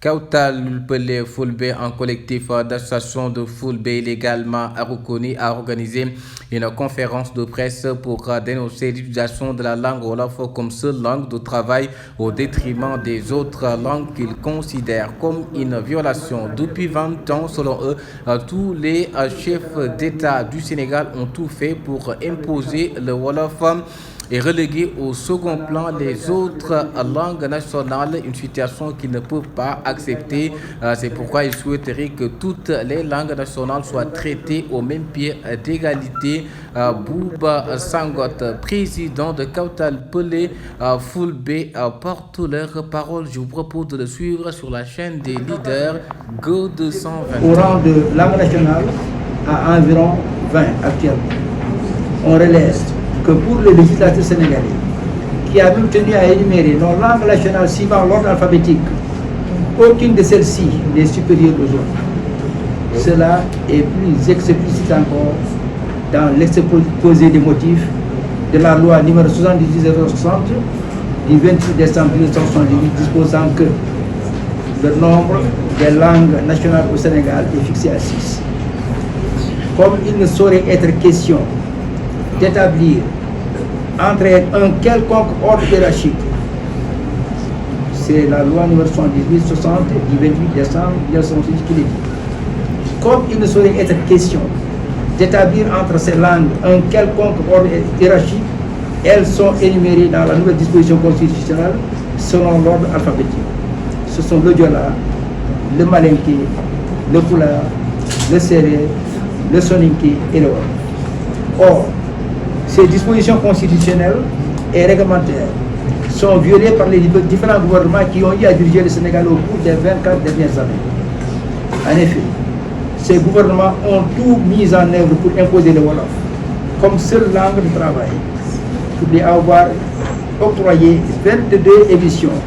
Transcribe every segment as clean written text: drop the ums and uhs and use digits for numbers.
Kautal Pelé Fulbe, un collectif d'associations de Fulbe illégalement reconnu, a organisé une conférence de presse pour dénoncer l'utilisation de la langue Wolof comme seule langue de travail au détriment des autres langues qu'ils considèrent comme une violation. Depuis 20 ans, selon eux, tous les chefs d'État du Sénégal ont tout fait pour imposer le Wolof et reléguer au second plan les autres langues nationales, une situation qu'ils ne peuvent pas accepter. C'est pourquoi ils souhaiteraient que toutes les langues nationales soient traitées au même pied d'égalité. Bouba Sangot, président de Kautal Pelé Fulbe, porte leur parole. Je vous propose de le suivre sur la chaîne des leaders Go220. Au rang de langue nationale, à environ 20 actuellement. On relève que pour le législateur sénégalais, qui a même tenu à énumérer nos langues nationales suivant l'ordre alphabétique, aucune de celles-ci n'est supérieure aux autres. Cela est plus explicite encore dans l'exposé des motifs de la loi numéro 78/060 du 28 décembre 1978 disposant que le nombre des langues nationales au Sénégal est fixé à 6. Comme il ne saurait être question d'établir entre un quelconque ordre hiérarchique, c'est la loi numéro 78/60 du 28 décembre 1978 qui le dit. Comme il ne saurait être question d'établir entre ces langues un quelconque ordre hiérarchique, elles sont énumérées dans la nouvelle disposition constitutionnelle selon l'ordre alphabétique. Ce sont le Diola, le Malinké, le Pulaar, le Sérère, le Soninké et le Wolof. Or, ces dispositions constitutionnelles et réglementaires sont violées par les différents gouvernements qui ont eu à diriger le Sénégal au cours des 24 dernières années. En effet, ces gouvernements ont tout mis en œuvre pour imposer le Wolof comme seule langue de travail, pour lui avoir octroyé 22 émissions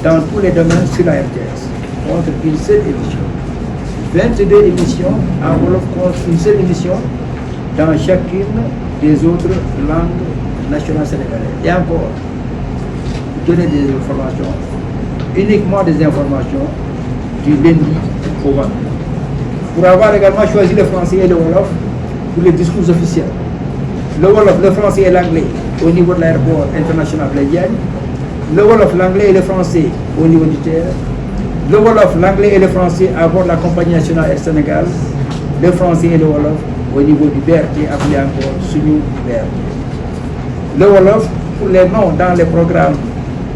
dans tous les domaines sur la RTS, contre une seule émission. 22 émissions en Wolof contre une seule émission dans chacune des autres langues nationales sénégalaises. Et encore, donner des informations, uniquement des informations du lundi au vendredi. Pour avoir également choisi le français et le Wolof pour les discours officiels. Le Wolof, le français et l'anglais au niveau de l'aéroport international Blaise Diagne. Le Wolof, l'anglais et le français au niveau du terre. Le Wolof, l'anglais et le français à bord de la compagnie nationale Air Sénégal. Le français et le Wolof au niveau du BRT, appelé encore Sunu BRT. Le Wolof pour les noms dans les programmes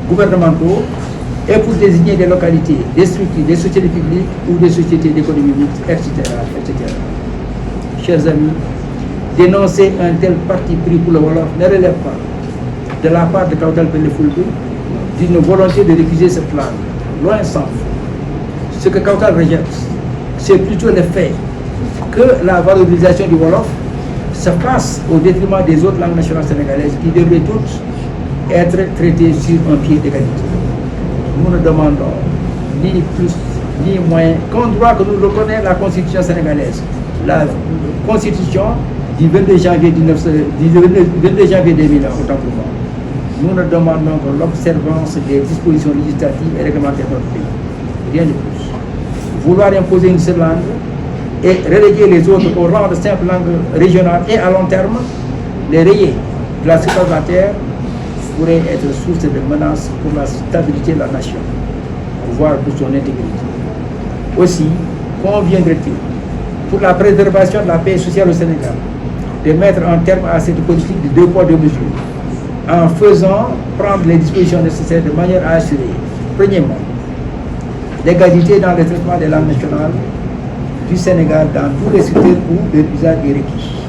gouvernementaux et pour désigner des localités, des structures, des sociétés publiques ou des sociétés d'économie mixte, etc., etc. Chers amis, dénoncer un tel parti pris pour le Wolof ne relève pas de la part de Kautal Pelé Fulbe d'une volonté de récuser cette langue. Loin s'en faut. Ce que Kautal rejette, c'est plutôt le fait que la valorisation du Wolof se passe au détriment des autres langues nationales sénégalaises qui devraient toutes être traitées sur un pied d'égalité. Nous ne demandons ni plus ni moins qu'un droit que nous reconnaît la Constitution sénégalaise. La Constitution du 22 janvier 2001, autant pour moi. Nous ne demandons que l'observance des dispositions législatives et réglementaires de notre pays. Rien de plus. Vouloir imposer une seule langue et reléguer les autres au rang de simple langue régionale et à long terme, les rayer de la surface de la terre pourrait être source de menace pour la stabilité de la nation, voire pour son intégrité. Aussi, conviendrait-il, pour la préservation de la paix sociale au Sénégal, de mettre un terme à cette politique de 2 poids 2 mesures, en faisant prendre les dispositions nécessaires de manière à assurer, premièrement, l'égalité dans le traitement des langues nationales du Sénégal dans tous les secteurs où le usage est requis.